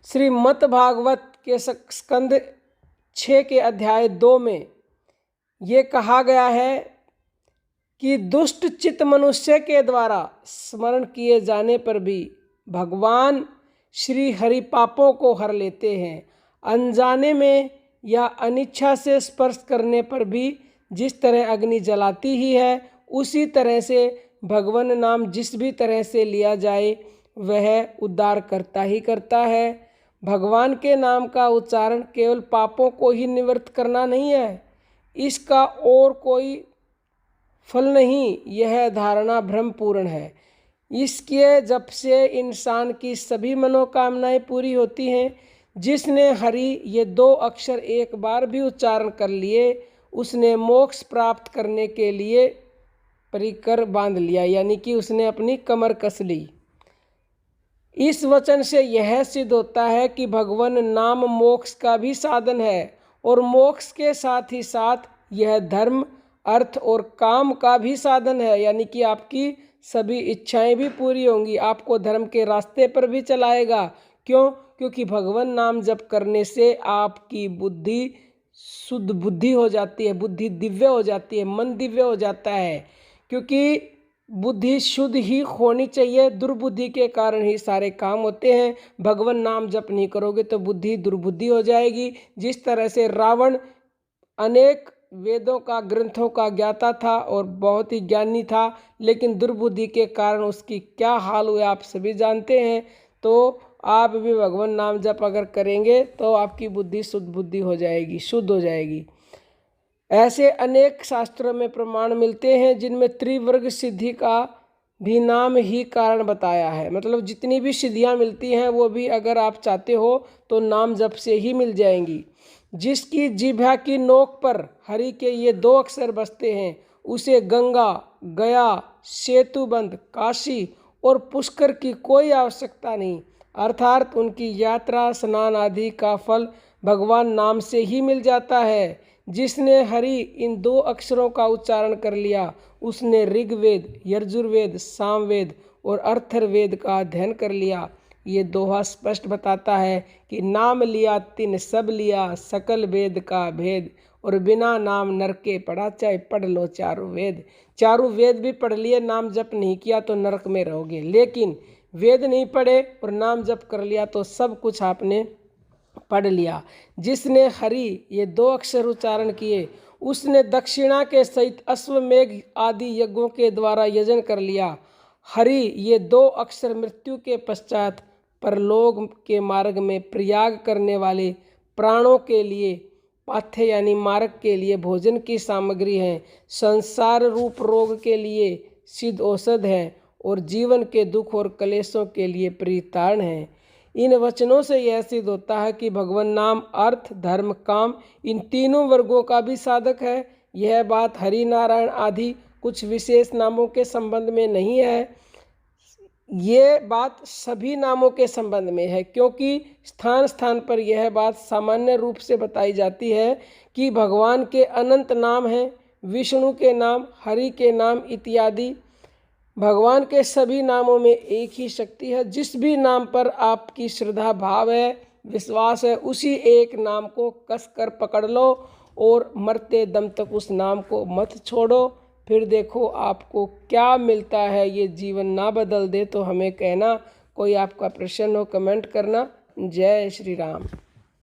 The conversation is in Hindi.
श्रीमद् भागवत के स्कंद 6 के अध्याय 2 में ये कहा गया है कि दुष्ट चित्त मनुष्य के द्वारा स्मरण किए जाने पर भी भगवान श्री हरि पापों को हर लेते हैं। अनजाने में या अनिच्छा से स्पर्श करने पर भी जिस तरह अग्नि जलाती ही है, उसी तरह से भगवान नाम जिस भी तरह से लिया जाए वह उद्धार करता ही करता है। भगवान के नाम का उच्चारण केवल पापों को ही निवृत्त करना नहीं है, इसका और कोई फल नहीं। यह धारणा भ्रमपूर्ण है। इसके जप से इंसान की सभी मनोकामनाएं पूरी होती हैं। जिसने हरि ये 2 अक्षर एक बार भी उच्चारण कर लिए, उसने मोक्ष प्राप्त करने के लिए परिकर बांध लिया, यानी कि उसने अपनी कमर कस ली। इस वचन से यह सिद्ध होता है कि भगवान नाम मोक्ष का भी साधन है और मोक्ष के साथ ही साथ यह धर्म, अर्थ और काम का भी साधन है, यानी कि आपकी सभी इच्छाएं भी पूरी होंगी, आपको धर्म के रास्ते पर भी चलाएगा। क्यों? क्योंकि भगवान नाम जप करने से आपकी बुद्धि शुद्ध बुद्धि हो जाती है, बुद्धि दिव्य हो जाती है, मन दिव्य हो जाता है। क्योंकि बुद्धि शुद्ध ही होनी चाहिए, दुर्बुद्धि के कारण ही सारे काम होते हैं। भगवान नाम जप नहीं करोगे तो बुद्धि दुर्बुद्धि हो जाएगी। जिस तरह से रावण अनेक वेदों का, ग्रंथों का ज्ञाता था और बहुत ही ज्ञानी था, लेकिन दुर्बुद्धि के कारण उसकी क्या हाल हुए आप सभी जानते हैं। तो आप भी भगवान नाम जप अगर करेंगे तो आपकी बुद्धि शुद्ध बुद्धि हो जाएगी, शुद्ध हो जाएगी। ऐसे अनेक शास्त्रों में प्रमाण मिलते हैं जिनमें त्रिवर्ग सिद्धि का भी नाम ही कारण बताया है। मतलब जितनी भी सिद्धियां मिलती हैं वो भी अगर आप चाहते हो तो नाम जप से ही मिल जाएंगी। जिसकी जिह्वा की नोक पर हरि के ये 2 अक्षर बसते हैं, उसे गंगा, गया, सेतुबंध, काशी और पुष्कर की कोई आवश्यकता नहीं। अर्थात उनकी यात्रा, स्नान आदि का फल भगवान नाम से ही मिल जाता है। जिसने हरि इन 2 अक्षरों का उच्चारण कर लिया, उसने ऋग्वेद, यजुर्वेद, सामवेद और अथर्ववेद का अध्ययन कर लिया। ये दोहा स्पष्ट बताता है कि नाम लिया तिन सब लिया, सकल वेद का भेद, और बिना नाम नरके पढ़ा, चाहे पढ़ लो चारों वेद। चारों वेद भी पढ़ लिए, नाम जप नहीं किया तो नरक में रहोगे। लेकिन वेद नहीं पढ़े और नाम जप कर लिया तो सब कुछ आपने पढ़ लिया। जिसने हरि ये 2 अक्षर उच्चारण किए, उसने दक्षिणा के सहित अश्वमेघ आदि यज्ञों के द्वारा यजन कर लिया। हरि ये 2 अक्षर मृत्यु के पश्चात परलोक के मार्ग में प्रयाग करने वाले प्राणों के लिए पाथ्य यानी मार्ग के लिए भोजन की सामग्री है, संसार रूप रोग के लिए सिद्ध औषध है और जीवन के दुख और क्लेशों के लिए परितारण है। इन वचनों से यह सिद्ध होता है कि भगवान नाम अर्थ, धर्म, काम इन तीनों वर्गों का भी साधक है। यह बात हरि, नारायण आदि कुछ विशेष नामों के संबंध में नहीं है, ये बात सभी नामों के संबंध में है। क्योंकि स्थान स्थान पर यह बात सामान्य रूप से बताई जाती है कि भगवान के अनंत नाम हैं, विष्णु के नाम, हरि के नाम इत्यादि। भगवान के सभी नामों में एक ही शक्ति है। जिस भी नाम पर आपकी श्रद्धा भाव है, विश्वास है, उसी एक नाम को कस कर पकड़ लो और मरते दम तक उस नाम को मत छोड़ो। फिर देखो आपको क्या मिलता है। ये जीवन ना बदल दे तो हमें कहना। कोई आपका प्रश्न हो कमेंट करना। जय श्री राम।